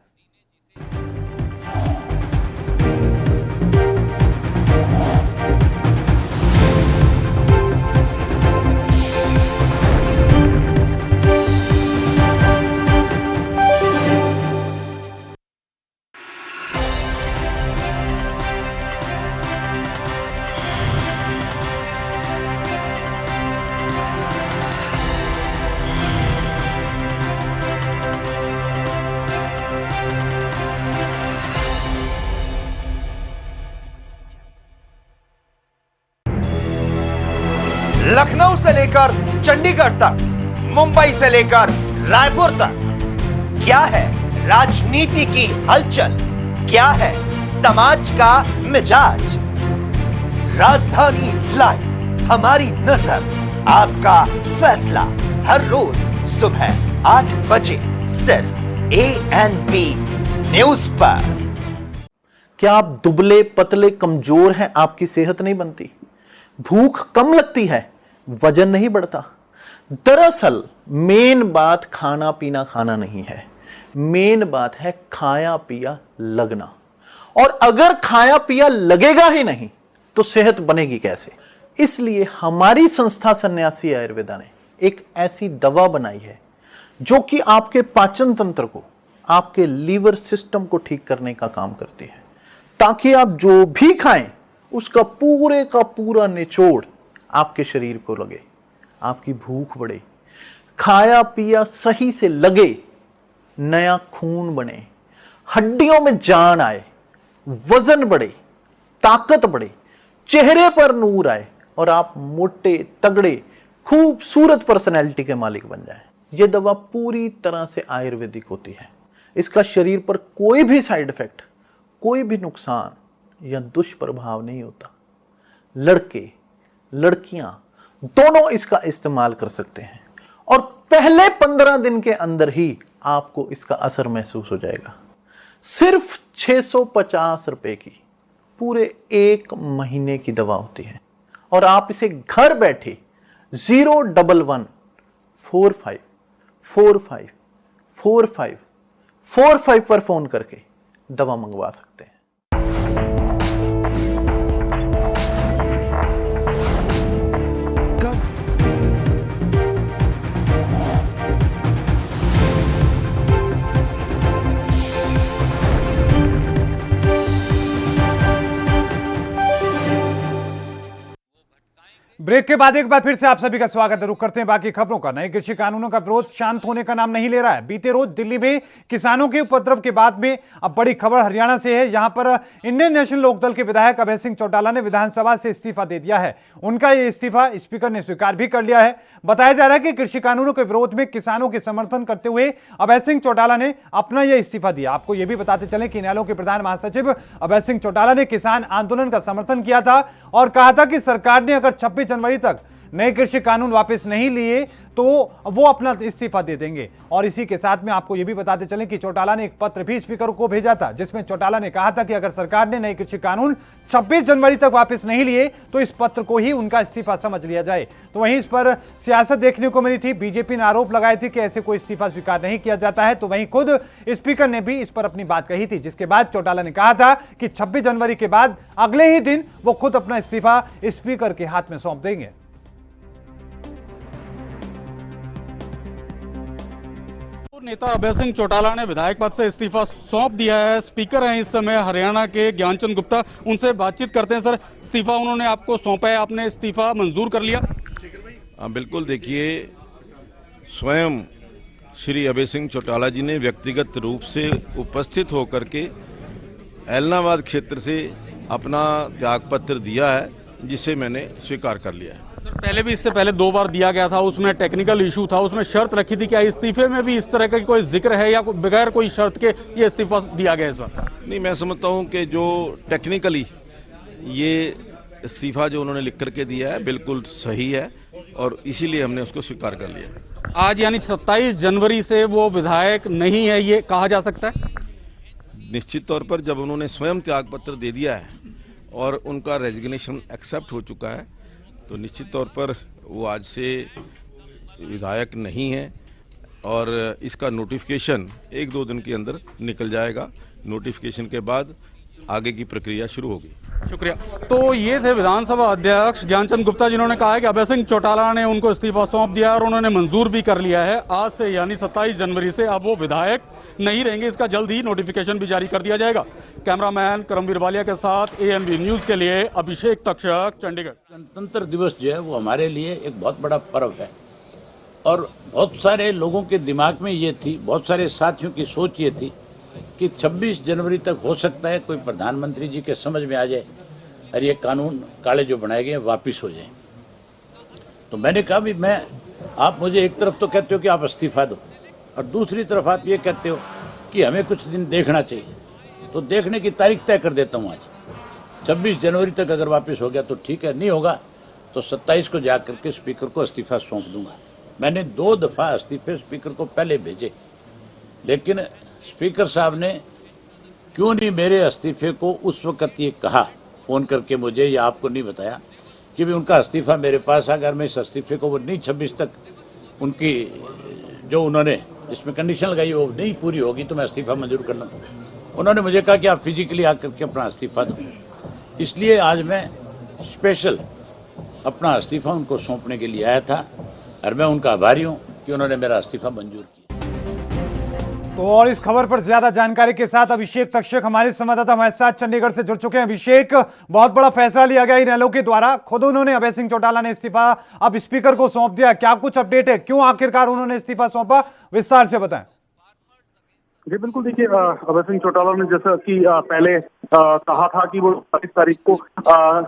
लखनऊ से लेकर चंडीगढ़ तक, मुंबई से लेकर रायपुर तक, क्या है राजनीति की हलचल, क्या है समाज का मिजाज। राजधानी लाइव, हमारी नजर, आपका फैसला, हर रोज सुबह 8 बजे सिर्फ ANP न्यूज पर। क्या आप दुबले पतले कमजोर हैं, आपकी सेहत नहीं बनती, भूख कम लगती है, वजन नहीं बढ़ता? दरअसल मेन बात खाना खाना नहीं है, मेन बात है खाया पिया लगना। और अगर खाया पिया लगेगा ही नहीं तो सेहत बनेगी कैसे? इसलिए हमारी संस्था सन्यासी आयुर्वेदा ने एक ऐसी दवा बनाई है जो कि आपके पाचन तंत्र को, आपके लीवर सिस्टम को ठीक करने का काम करती है, ताकि आप जो भी खाएं उसका पूरे का पूरा निचोड़ आपके शरीर को लगे, आपकी भूख बढ़े, खाया पिया सही से लगे, नया खून बने, हड्डियों में जान आए, वजन बढ़े, ताकत बढ़े, चेहरे पर नूर आए और आप मोटे तगड़े खूबसूरत पर्सनैलिटी के मालिक बन जाएं। यह दवा पूरी तरह से आयुर्वेदिक होती है। इसका शरीर पर कोई भी साइड इफेक्ट, कोई भी नुकसान या दुष्प्रभाव नहीं होता। लड़के लड़कियां दोनों इसका इस्तेमाल कर सकते हैं और पहले 15 दिन के अंदर ही आपको इसका असर महसूस हो जाएगा। सिर्फ 650 रुपए की पूरे 1 महीने की दवा होती है और आप इसे घर बैठे 01145454545 पर फोन करके दवा मंगवा सकते हैं। ब्रेक के बाद एक बार फिर से आप सभी का स्वागत है। रुक करते हैं बाकी खबरों का। नए कृषि कानूनों का विरोध शांत होने का नाम नहीं ले रहा है। बीते रोज दिल्ली में किसानों के उपद्रव के बाद में अब बड़ी खबर हरियाणा से है। यहां पर इंडियन नेशनल लोकदल के विधायक अभय सिंह चौटाला ने विधानसभा से इस्तीफा दे दिया है। उनका यह इस्तीफा स्पीकर ने स्वीकार भी कर लिया है। बताया जा रहा है कि कृषि कानूनों के विरोध में किसानों के समर्थन करते हुए अभय सिंह चौटाला ने अपना यह इस्तीफा दिया। आपको यह भी बताते चलें कि न्यायालयों के प्रधान महासचिव अभय सिंह चौटाला ने किसान आंदोलन का समर्थन किया था और कहा था कि सरकार ने अगर 26 जनवरी तक नए कृषि कानून वापस नहीं लिए तो वो अपना इस्तीफा दे देंगे। और इसी के साथ में आपको यह भी बताते चलें कि चौटाला ने एक पत्र भी स्पीकर को भेजा था, जिसमें चौटाला ने कहा था कि अगर सरकार ने नए कृषि कानून 26 जनवरी तक वापस नहीं लिए तो इस पत्र को ही उनका इस्तीफा समझ लिया जाए। तो वहीं इस पर सियासत देखने को मिली थी। बीजेपी ने आरोप लगाए थे कि ऐसे कोई इस्तीफा स्वीकार नहीं किया जाता है। तो वहीं खुद स्पीकर ने भी इस पर अपनी बात कही थी, जिसके बाद चौटाला ने कहा था कि 26 जनवरी के बाद अगले ही दिन वो खुद अपना इस्तीफा स्पीकर के हाथ में सौंप देंगे। नेता अभय सिंह चौटाला ने विधायक पद से इस्तीफा सौंप दिया है। स्पीकर हैं इस समय हरियाणा के ज्ञानचंद गुप्ता, उनसे बातचीत करते हैं। सर, इस्तीफा उन्होंने आपको सौंपा है, आपने इस्तीफा मंजूर कर लिया? बिल्कुल। देखिए, स्वयं श्री अभय सिंह चौटाला जी ने व्यक्तिगत रूप से उपस्थित होकर के ऐलनाबाद क्षेत्र से अपना त्यागपत्र दिया है, जिसे मैंने स्वीकार कर लिया है। पहले भी, इससे पहले 2 बार दिया गया था, उसमें टेक्निकल इशू था, उसमें शर्त रखी थी। क्या इस्तीफे में भी इस तरह का कोई जिक्र है या बगैर कोई शर्त के ये इस्तीफा दिया गया इस बार? नहीं, मैं समझता हूं कि जो टेक्निकली ये इस्तीफा जो उन्होंने लिख करके दिया है बिल्कुल सही है और इसीलिए हमने उसको स्वीकार कर लिया। आज यानी 27 जनवरी से वो विधायक नहीं है, ये कहा जा सकता है? निश्चित तौर पर जब उन्होंने स्वयं त्यागपत्र दे दिया है और उनका रेजिग्नेशन एक्सेप्ट हो चुका है तो निश्चित तौर पर वो आज से विधायक नहीं है और इसका नोटिफिकेशन 1-2 दिन के अंदर निकल जाएगा। नोटिफिकेशन के बाद आगे की प्रक्रिया शुरू होगी। शुक्रिया। तो ये थे विधानसभा अध्यक्ष ज्ञानचंद गुप्ता, जिन्होंने कहा है कि अभय सिंह चौटाला ने उनको इस्तीफा सौंप दिया और उन्होंने मंजूर भी कर लिया है। आज से यानी 27 जनवरी से अब वो विधायक नहीं रहेंगे। इसका जल्द ही नोटिफिकेशन भी जारी कर दिया जाएगा। कैमरामैन करमवीर वालिया के साथ ANB न्यूज के लिए अभिषेक तक्षक, चंडीगढ़। गणतंत्र दिवस जो है वो हमारे लिए एक बहुत बड़ा पर्व है और बहुत सारे लोगों के दिमाग में ये थी, बहुत सारे साथियों की सोच ये थी कि 26 जनवरी तक हो सकता है कोई प्रधानमंत्री जी के समझ में आ जाए और ये कानून काले जो बनाए गए वापिस हो जाए। तो मैंने कहा भी आप मुझे एक तरफ तो कहते हो कि आप इस्तीफा दो और दूसरी तरफ आप ये कहते हो कि हमें कुछ दिन देखना चाहिए, तो देखने की तारीख तय कर देता हूँ। आज 26 जनवरी तक अगर वापस हो गया तो ठीक है, नहीं होगा तो 27 को जा करके स्पीकर को इस्तीफा सौंप दूंगा। मैंने 2 दफ़ा इस्तीफे स्पीकर को पहले भेजे, लेकिन स्पीकर साहब ने क्यों नहीं मेरे इस्तीफे को उस वक्त ये कहा फ़ोन करके मुझे, या आपको नहीं बताया कि भी उनका इस्तीफा मेरे पास आ, अगर मैं इस इस्तीफे को वो नहीं 26 तक उनकी जो उन्होंने इसमें कंडीशन लगाई वो नहीं पूरी होगी तो मैं इस्तीफा मंजूर कर लूँगा। उन्होंने मुझे कहा कि आप फिजिकली आकर के अपना इस्तीफा दो, इसलिए आज मैं स्पेशल अपना इस्तीफा उनको सौंपने के लिए आया था और मैं उनका आभारी हूँ कि उन्होंने मेरा इस्तीफा मंजूर किया। तो और इस खबर पर ज्यादा जानकारी के साथ अभिषेक तक्षक हमारे संवाददाता हमारे साथ चंडीगढ़ से जुड़ चुके हैं। अभिषेक, बहुत बड़ा फैसला लिया गया इनेलो के द्वारा, खुद उन्होंने अभय सिंह चौटाला ने इस्तीफा अब स्पीकर को सौंप दिया, क्या कुछ अपडेट है, क्यों आखिरकार उन्होंने इस्तीफा सौंपा, विस्तार से बताएं। जी बिल्कुल, देखिए अभय सिंह चौटाला ने जैसा कि पहले कहा था कि वो 22 तारीख को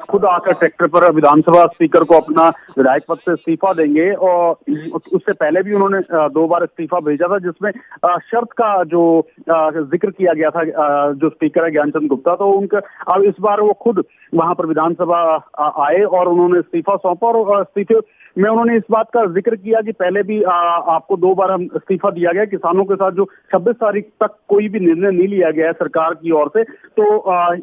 खुद आकर ट्रैक्टर पर विधानसभा स्पीकर को अपना विधायक पद से इस्तीफा देंगे और उससे पहले भी उन्होंने 2 बार इस्तीफा भेजा था, जिसमें शर्त का जो जिक्र किया गया था जो स्पीकर है ज्ञानचंद गुप्ता, तो उनका अब इस बार वो खुद वहां पर विधानसभा आए और उन्होंने इस्तीफा सौंपा और इस्तीफे में उन्होंने इस बात का जिक्र किया कि पहले भी आपको 2 बार हम इस्तीफा दिया गया, किसानों के साथ जो 26 तारीख तक कोई भी निर्णय नहीं लिया गया है सरकार की ओर से, तो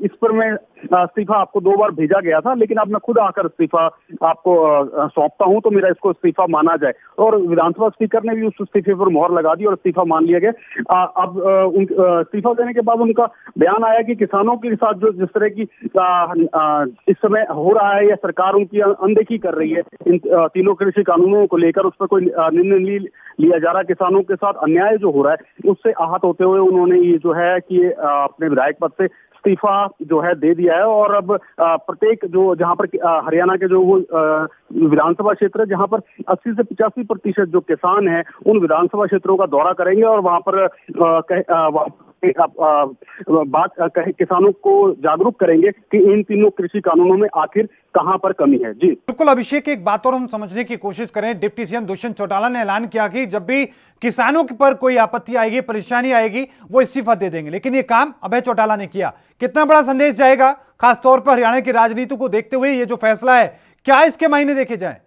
इस पर मैं इस्तीफा आपको 2 बार भेजा गया था, लेकिन अब मैं खुद आकर इस्तीफा आपको सौंपता हूं तो मेरा इसको इस्तीफा माना जाए। और विधानसभा स्पीकर ने भी उस इस्तीफे पर मोहर लगा दी और इस्तीफा मान लिया गया। अब इस्तीफा देने के बाद उनका बयान आया कि किसानों के साथ जो जिस तरह की इस समय हो रहा है या सरकार उनकी अनदेखी कर रही है इन तीनों कृषि कानूनों को लेकर, उस पर कोई निर्णय नहीं लिया जा रहा, किसानों के साथ अन्याय जो हो रहा है उससे आहत होते हुए उन्होंने ये जो है कि अपने विधायक पद से इस्तीफा जो है दे दिया है। और अब प्रत्येक जो जहां पर हरियाणा के जो वो विधानसभा क्षेत्र है जहां पर 80 से 85% जो किसान हैं उन विधानसभा क्षेत्रों का दौरा करेंगे और वहां पर किसानों को जागरूक करेंगे कि इन तीनों कृषि कानूनों में आखिर कहां पर कमी है। जी बिल्कुल अभिषेक, एक बात और हम समझने की कोशिश करें, डिप्टी सीएम दुष्यंत चौटाला ने ऐलान किया कि जब भी किसानों पर कोई आपत्ति आएगी, परेशानी आएगी, वो इस्तीफा दे देंगे, लेकिन ये काम अभय चौटाला ने किया। कितना बड़ा संदेश जाएगा खासतौर पर हरियाणा की राजनीति को देखते हुए ये जो फैसला है, क्या इसके मायने देखे जाए?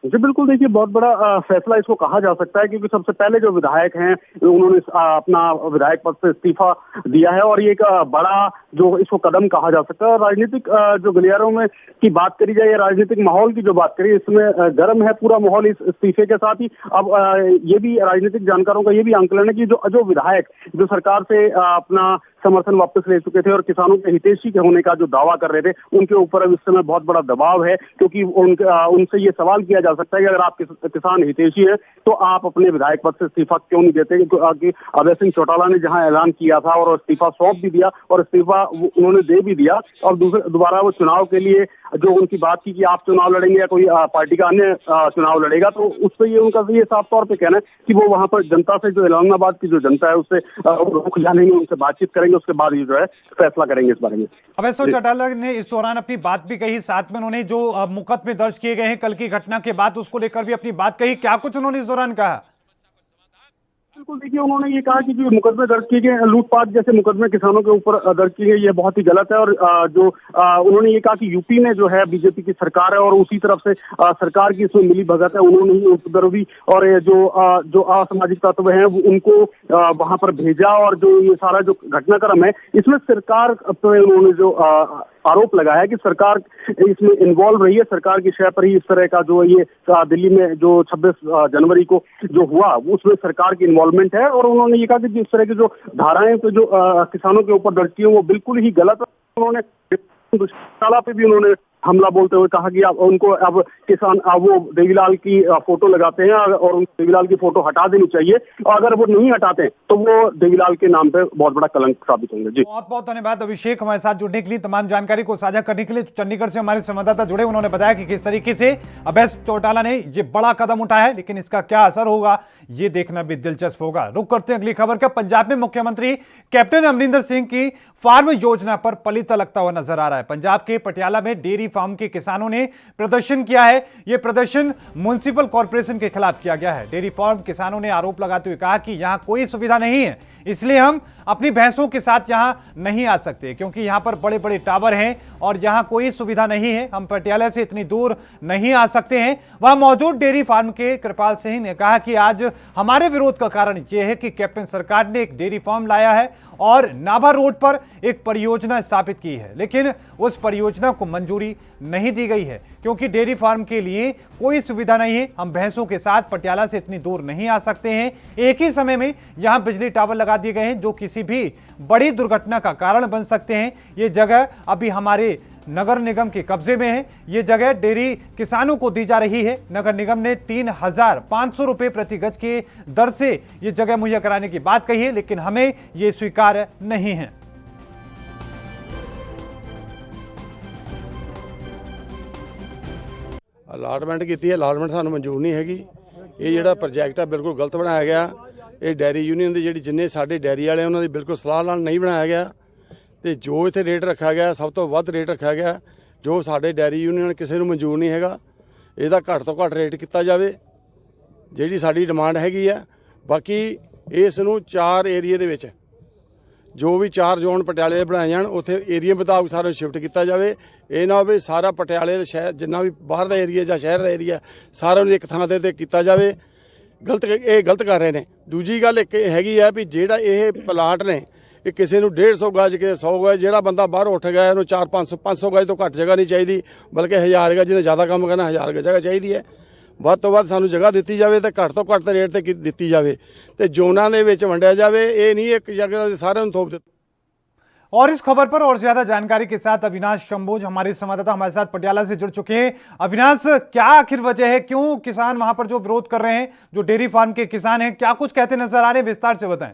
जी बिल्कुल, देखिए बहुत बड़ा फैसला इसको कहा जा सकता है क्योंकि सबसे पहले जो विधायक हैं उन्होंने अपना विधायक पद से इस्तीफा दिया है और ये एक बड़ा जो इसको कदम कहा जा सकता है। राजनीतिक जो गलियारों में की बात करी जाए या राजनीतिक माहौल की जो बात करी, इसमें गर्म है पूरा माहौल इस इस्तीफे के साथ ही। अब ये भी राजनीतिक जानकारों का ये भी आंकलन है कि जो विधायक जो सरकार से अपना समर्थन वापस ले चुके थे और किसानों के हितैषी के होने का जो दावा कर रहे थे, उनके ऊपर अब इस समय बहुत बड़ा दबाव है क्योंकि उनसे ये सवाल किया जा सकता है कि अगर आप किसान हितैषी हैं तो आप अपने विधायक पद से इस्तीफा क्यों नहीं देते, क्योंकि अभय सिंह चौटाला ने जहां ऐलान किया था और इस्तीफा सौंप भी दिया और इस्तीफा उन्होंने दे भी दिया और दोबारा वो चुनाव के लिए जो उनकी बात की कि आप चुनाव लड़ेंगे या कोई पार्टी का अन्य चुनाव लड़ेगा, तो उस पर ये उनका ये साफ तौर पे कहना है कि वो वहां पर जनता से, जो इलाहाबाद की जो जनता है उससे रुख जानेंगे, उनसे बातचीत करेंगे, उसके बाद ये जो है फैसला करेंगे इस बारे में। अवैध चौटाला ने इस दौरान अपनी बात भी कही, साथ में उन्होंने जो मुकदमे दर्ज किए गए हैं कल की घटना के बाद उसको लेकर भी अपनी बात कही। क्या कुछ उन्होंने इस दौरान कहा? बिल्कुल, देखिए उन्होंने ये कहा कि जो मुकदमे दर्ज किए गए, लूटपाट जैसे मुकदमे किसानों के ऊपर दर्ज किए गए, ये बहुत ही गलत है। और जो उन्होंने ये कहा कि यूपी में जो है बीजेपी की सरकार है और उसी तरफ से सरकार की इसमें मिली भगत है। उन्होंने ही उपद्रवी और जो असामाजिक तत्व हैं उनको वहां पर भेजा, और जो ये सारा जो घटनाक्रम है इसमें सरकार पे उन्होंने जो आरोप लगाया कि सरकार इसमें इन्वॉल्व रही है, सरकार की शय पर ही इस तरह का जो ये दिल्ली में जो 26 जनवरी को जो हुआ उसमें सरकार की इन्वॉल्वमेंट है। और उन्होंने ये कहा कि जिस तरह की जो धाराएं तो जो किसानों के ऊपर दर्ज की वो बिल्कुल ही गलत है। उन्होंने दुष्टाला पे भी उन्होंने हमला बोलते हुए कहा कि उनको अब किसान वो देवीलाल की फोटो लगाते हैं और उन देवीलाल की फोटो हटा देनी चाहिए, और अगर वो नहीं हटाते तो वो देवीलाल के नाम पे बहुत बड़ा कलंक साबित होंगे। जी बहुत बहुत धन्यवाद अभिषेक, हमारे साथ जुड़ने के लिए, तमाम जानकारी को साझा करने के लिए। चंडीगढ़ से हमारे संवाददाता जुड़े, उन्होंने बताया कि किस तरीके से अवैध चौटाला ने ये बड़ा कदम उठाया है, लेकिन इसका क्या असर होगा ये देखना भी दिलचस्प होगा। रुक करते हैं अगली खबर का। पंजाब में मुख्यमंत्री कैप्टन अमरिंदर सिंह की फार्म योजना पर पलीता लगता हुआ नजर आ रहा है। पंजाब के पटियाला में डेयरी फार्म के किसानों ने प्रदर्शन किया है। यह प्रदर्शन म्युनिसिपल कॉर्पोरेशन के खिलाफ किया गया है। डेयरी फार्म किसानों ने आरोप लगाते हुए कहा कि यहां कोई सुविधा नहीं है, इसलिए हम अपनी भैंसों के साथ यहां नहीं आ सकते, क्योंकि यहां पर बड़े बड़े टावर हैं और यहां कोई सुविधा नहीं है। हम पटियाला से इतनी दूर नहीं आ सकते हैं। वहां मौजूद डेयरी फार्म के कृपाल सिंह ने कहा कि आज हमारे विरोध का कारण यह है कि कैप्टन सरकार ने एक डेयरी फार्म लाया है और नाभा रोड पर एक परियोजना स्थापित की है, लेकिन उस परियोजना को मंजूरी नहीं दी गई है क्योंकि डेयरी फार्म के लिए कोई सुविधा नहीं है। हम भैंसों के साथ पटियाला से इतनी दूर नहीं आ सकते हैं। एक ही समय में यहां बिजली टावर लगा दिए गए हैं जो किसी भी बड़ी दुर्घटना का कारण बन सकते हैं। ये जगह अभी हमारे नगर निगम के कब्जे में है। ये जगह डेयरी किसानों को दी जा रही है। नगर निगम ने 3,500 रुपए प्रति गज के दर से ये जगह मुहैया कराने की बात कही है, लेकिन हमें ये स्वीकार नहीं है। ਅਲਾਟਮੈਂਟ ਕੀਤੀ ਹੈ, ਅਲਾਟਮੈਂਟ ਸਾਨੂੰ ਮਨਜ਼ੂਰ ਨਹੀਂ ਹੈਗੀ। ਇਹ ਜਿਹੜਾ ਪ੍ਰੋਜੈਕਟ ਹੈ ਬਿਲਕੁਲ ਗਲਤ ਬਣਾਇਆ ਗਿਆ। ਇਹ ਡੈਰੀ ਯੂਨੀਅਨ ਦੇ ਜਿੰਨੇ ਸਾਡੇ ਡੈਰੀ ਵਾਲੇ ਉਹਨਾਂ ਦੀ ਬਿਲਕੁਲ ਸਲਾਹ ਨਾਲ ਨਹੀਂ ਬਣਾਇਆ ਗਿਆ ਤੇ ਜੋ ਇੱਥੇ ਰੇਟ ਰੱਖਿਆ ਗਿਆ ਸਭ ਤੋਂ ਵੱਧ ਰੇਟ ਰੱਖਿਆ ਗਿਆ, ਜੋ ਸਾਡੇ ਡੈਰੀ ਯੂਨੀਅਨ ਕਿਸੇ ਨੂੰ ਮਨਜ਼ੂਰ ਨਹੀਂ ਹੈਗਾ। ਇਹਦਾ ਘੱਟ ਤੋਂ ਘੱਟ ਰੇਟ ਕੀਤਾ ਜਾਵੇ, ਜਿਹੜੀ ਸਾਡੀ ਡਿਮਾਂਡ ਹੈਗੀ ਆ। ਬਾਕੀ ਇਸ ਨੂੰ 4 ਏਰੀਏ ਦੇ ਵਿੱਚ ਜੋ ਵੀ 4 ਜ਼ੋਨ ਪਟਿਆਲੇ ਦੇ ਬਣਾਏ ਜਾਣ, ਉੱਥੇ ਏਰੀਆ ਮੁਤਾਬਕ ਸਾਰਾ ਸ਼ਿਫਟ ਕੀਤਾ ਜਾਵੇ। ਇਹ ਨਾ ਹੋਵੇ ਸਾਰਾ ਪਟਿਆਲੇ ਦਾ ਸ਼ਹਿਰ ਜਿੰਨਾ ਵੀ ਬਾਹਰ ਦਾ ਏਰੀਆ ਜਾਂ ਸ਼ਹਿਰ ਦਾ ਏਰੀਆ ਸਾਰਿਆਂ ਨੂੰ ਇੱਕ ਥਾਂ ਤੇ ਕੀਤਾ ਜਾਵੇ। ਇਹ ਗਲਤ ਕਰ ਰਹੇ ਨੇ। ਦੂਜੀ ਗੱਲ ਇੱਕ ਹੈਗੀ ਆ ਵੀ ਜਿਹੜਾ ਇਹ ਪਲਾਟ ਨੇ ਇਹ ਕਿਸੇ ਨੂੰ 150 ਗਜ ਕੇ 100 ਗਜ, ਜਿਹੜਾ ਬੰਦਾ ਬਾਹਰ ਉੱਠ ਗਿਆ ਇਹਨੂੰ 400-500 ਗਜ ਤੋਂ ਘੱਟ ਜਗ੍ਹਾ ਨਹੀਂ ਚਾਹੀਦੀ, ਬਲਕਿ 1000 ਗਜ ਜਿਹਨੇ ਜ਼ਿਆਦਾ ਕੰਮ ਕਰਨਾ 1000 ਗਜ ਜਗ੍ਹਾ ਚਾਹੀਦੀ ਹੈ। ਵੱਧ ਤੋਂ ਵੱਧ ਸਾਨੂੰ ਜਗ੍ਹਾ ਦਿੱਤੀ ਜਾਵੇ ਤੇ ਘੱਟ ਤੋਂ ਘੱਟ ਰੇਟ ਤੇ ਦਿੱਤੀ ਜਾਵੇ ਤੇ ਜ਼ੋਨਾਂ ਦੇ ਵਿੱਚ ਵੰਡਿਆ ਜਾਵੇ। ਇਹ नहीं एक जगह सारे थोप देते। और इस खबर पर और ज्यादा जानकारी के साथ अविनाश कंबोज हमारे संवाददाता हमारे साथ पटियाला से जुड़ चुके हैं। अविनाश, क्या आखिर वजह है, क्यों किसान वहां पर जो विरोध कर रहे हैं, जो डेयरी फार्म के किसान हैं, क्या कुछ कहते नजर आ रहे हैं, विस्तार से बताएं।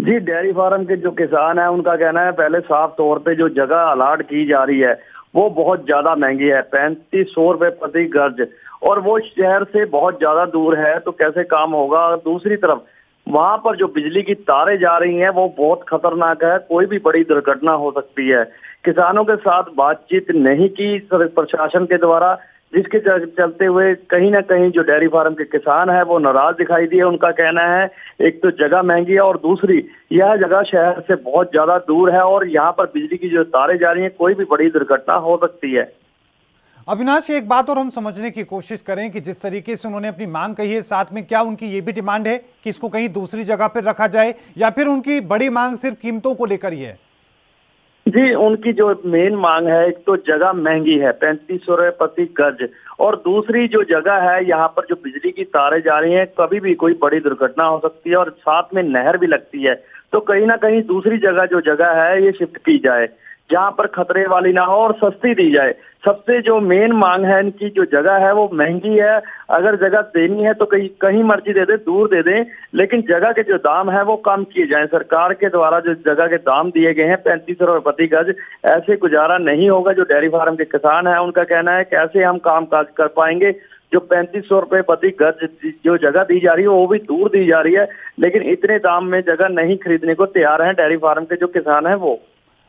जी, डेयरी फार्म के जो किसान है उनका कहना है पहले साफ तौर पे जो जगह अलाट की जा रही है वो बहुत ज्यादा महंगी है, 3500 रुपए प्रति गज, और वो शहर से बहुत ज्यादा दूर है, तो कैसे काम होगा। दूसरी तरफ वहां पर जो बिजली की तारें जा रही हैं वो बहुत खतरनाक है, कोई भी बड़ी दुर्घटना हो सकती है। किसानों के साथ बातचीत नहीं की प्रशासन के द्वारा, जिसके चलते हुए कहीं ना कहीं जो डेयरी फार्म के किसान है वो नाराज दिखाई दिए। उनका कहना है एक तो जगह महंगी है और दूसरी यह जगह शहर से बहुत ज्यादा दूर है और यहाँ पर बिजली की जो तारें जा रही हैं कोई भी बड़ी दुर्घटना हो सकती है। अविनाश, एक बात और हम समझने की कोशिश करें कि जिस तरीके से उन्होंने अपनी मांग कही है, साथ में क्या उनकी ये भी डिमांड है कि इसको कहीं दूसरी जगह पर रखा जाए, या फिर उनकी बड़ी मांग सिर्फ कीमतों को लेकर ही है? जी, उनकी जो मेन मांग है, एक तो जगह महंगी है 3500 रुपए प्रति गज, और दूसरी जो जगह है यहाँ पर जो बिजली की तारें जा रही हैं, कभी भी कोई बड़ी दुर्घटना हो सकती है और साथ में नहर भी लगती है, तो कहीं ना कहीं दूसरी जगह जो जगह है ये शिफ्ट की जाए। जहां पर खतरे वाली ना हो और सस्ती दी जाए। सबसे जो मेन मांग है इनकी, जो जगह है वो महंगी है। अगर जगह देनी है तो कहीं मर्जी दे दे, दूर दे दें, लेकिन जगह के जो दाम है वो कम किए जाएं। सरकार के द्वारा जो जगह के दाम दिए गए हैं 3500 रुपए प्रति गज, ऐसे गुजारा नहीं होगा। जो डेयरी फार्म के किसान है उनका कहना है कैसे हम काम काज कर पाएंगे। जो 3500 रुपए प्रति गज जो जगह दी जा रही है वो भी दूर दी जा रही है, लेकिन इतने दाम में जगह नहीं खरीदने को तैयार है डेयरी फार्म के जो किसान है वो।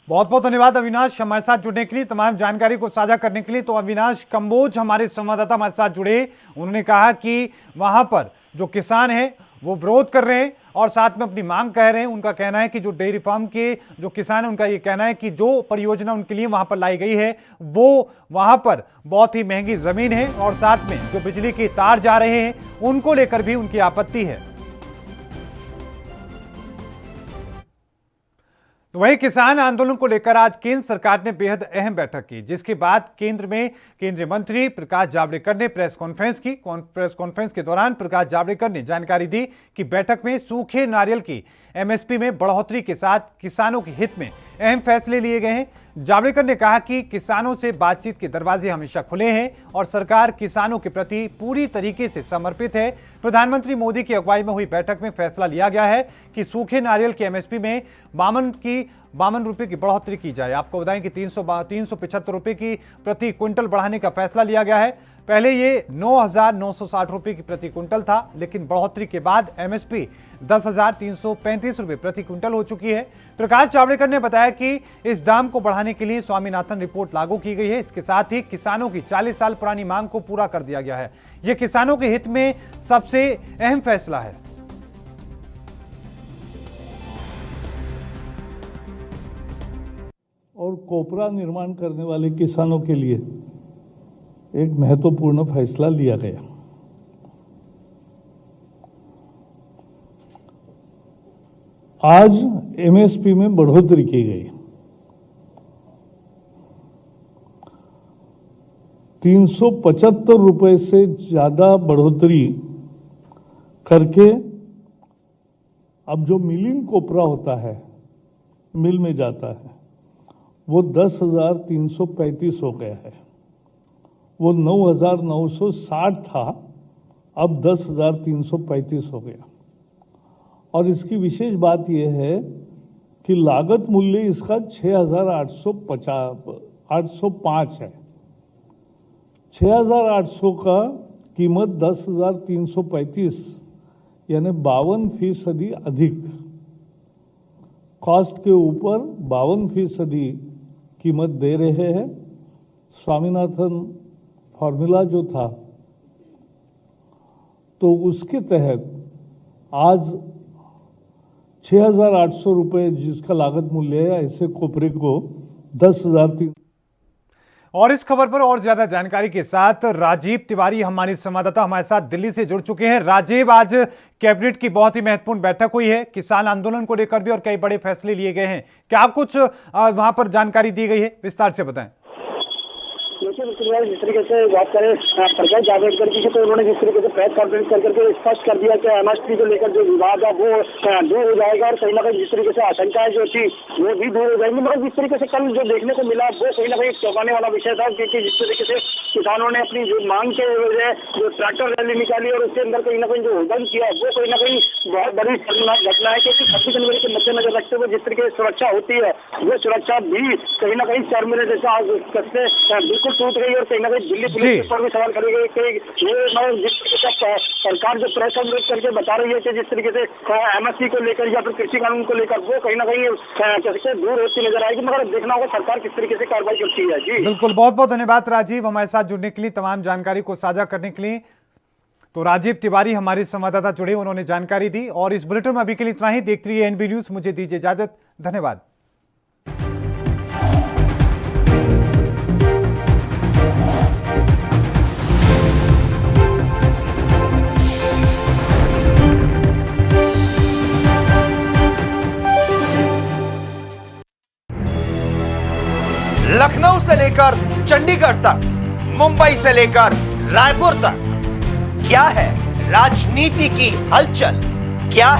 बहुत बहुत धन्यवाद अविनाश हमारे साथ जुड़ने के लिए, तमाम जानकारी को साझा करने के लिए। तो अविनाश कंबोज हमारे संवाददाता हमारे साथ जुड़े, उन्होंने कहा कि वहां पर जो किसान है वो विरोध कर रहे हैं और साथ में अपनी मांग कह रहे हैं। उनका कहना है कि जो डेयरी फार्म के जो किसान है उनका ये कहना है कि जो परियोजना उनके लिए वहां पर लाई गई है वो वहां पर बहुत ही महंगी जमीन है और साथ में जो बिजली के तार जा रहे हैं उनको लेकर भी उनकी आपत्ति है। तो वहीं किसान आंदोलन को लेकर आज केंद्र सरकार ने बेहद अहम बैठक की, जिसके बाद केंद्र में केंद्रीय मंत्री प्रकाश जावड़ेकर ने प्रेस कॉन्फ्रेंस की। प्रेस कॉन्फ्रेंस के दौरान प्रकाश जावड़ेकर ने जानकारी दी कि बैठक में सूखे नारियल की एमएसपी में बढ़ोतरी के साथ किसानों के हित में अहम फैसले लिए गए हैं। जावड़ेकर ने कहा कि किसानों से बातचीत के दरवाजे हमेशा खुले हैं और सरकार किसानों के प्रति पूरी तरीके से समर्पित है। प्रधानमंत्री मोदी की अगुवाई में हुई बैठक में फैसला लिया गया है कि सूखे नारियल की एमएसपी में 52 रुपए की बढ़ोतरी की जाए। आपको बताएं कि 375 रुपए की प्रति क्विंटल बढ़ाने का फैसला लिया गया है। पहले ये 9,960 रुपए की प्रति क्विंटल था, लेकिन बढ़ोतरी के बाद एमएसपी 10,335 रुपए प्रति क्विंटल हो चुकी है। प्रकाश जावड़ेकर ने बताया कि इस दाम को बढ़ाने के लिए स्वामीनाथन रिपोर्ट लागू की गई है। इसके साथ ही किसानों की 40 साल पुरानी मांग को पूरा कर दिया गया है। यह किसानों के हित में सबसे अहम फैसला है। और कोपरा निर्माण करने वाले किसानों के लिए एक महत्वपूर्ण फैसला लिया गया। आज एमएसपी में बढ़ोतरी की गई। 375 रुपए से ज्यादा बढ़ोतरी करके अब जो मिलिंग कोपरा होता है, मिल में जाता है, वो 10,335 हो गया है। वो 9,960 था, अब 10,335 हो गया। और इसकी विशेष बात यह है कि लागत मूल्य इसका 6,805 है। 6,800 का कीमत 10,335 यानी 52% अधिक, कॉस्ट के ऊपर 52% कीमत दे रहे हैं। स्वामीनाथन फॉर्मूला जो था तो उसके तहत आज 6,800 रुपए जिसका लागत मूल्य है, ऐसे कोपरे को 10,300। और इस खबर पर और ज्यादा जानकारी के साथ राजीव तिवारी हमारे संवाददाता हमारे साथ दिल्ली से जुड़ चुके हैं। राजीव, आज कैबिनेट की बहुत ही महत्वपूर्ण बैठक हुई है किसान आंदोलन को लेकर भी और कई बड़े फैसले लिए गए हैं। क्या कुछ वहां पर जानकारी दी गई है, विस्तार से बताएं। जिस तरीके से बात करें प्रकाश जावड़ेकर की, तो उन्होंने जिस तरीके से प्रेस कॉन्फ्रेंस करके स्पष्ट कर दिया कि एमएसपी को लेकर जो विवाद है वो दूर हो जाएगा और कहीं ना कहीं जिस तरीके से आशंकाएं जो थी वो भी दूर हो जाएंगी। मगर जिस तरीके से कल जो देखने को मिला वो कहीं ना कहीं चौंकाने वाला विषय था, क्योंकि जिस तरीके से किसानों ने अपनी जो मांग के जो ट्रैक्टर रैली निकाली और उसके अंदर कहीं ना कहीं जो हुड़दंग किया वो कहीं ना कहीं बहुत बड़ी घटना है, क्योंकि 26 जनवरी के मद्देनजर रखते हुए जिस तरीके से सुरक्षा होती है वो सुरक्षा भी कहीं ना कहीं शर्मिले जैसा बिल्कुल टूट गई और कहीं ना कहीं दिल्ली पुलिस पर भी सवाल करेंगे कि ये जिस तरीके से सरकार जो प्रेस कॉन्फ्रेंस करके बता रही है कि जिस तरीके से एमएसपी को लेकर या फिर कृषि कानून को लेकर वो कहीं ना कहीं कैसे दूर होती नजर आएगी। मगर देखना होगा सरकार किस तरीके से कार्रवाई करती है। जी बिल्कुल, बहुत बहुत धन्यवाद राजीव हमारे साथ जुड़ने के लिए, तमाम जानकारी को साझा करने के लिए। तो राजीव तिवारी हमारे संवाददाता जुड़े, उन्होंने जानकारी दी। और इस बुलेटिन में अभी के लिए इतना ही। देखते रहिए एनबी न्यूज, मुझे दीजिए इजाजत, धन्यवाद। लखनऊ से लेकर चंडीगढ़ तक, मुंबई से लेकर रायपुर तक, क्या है राजनीति की हलचल, क्या है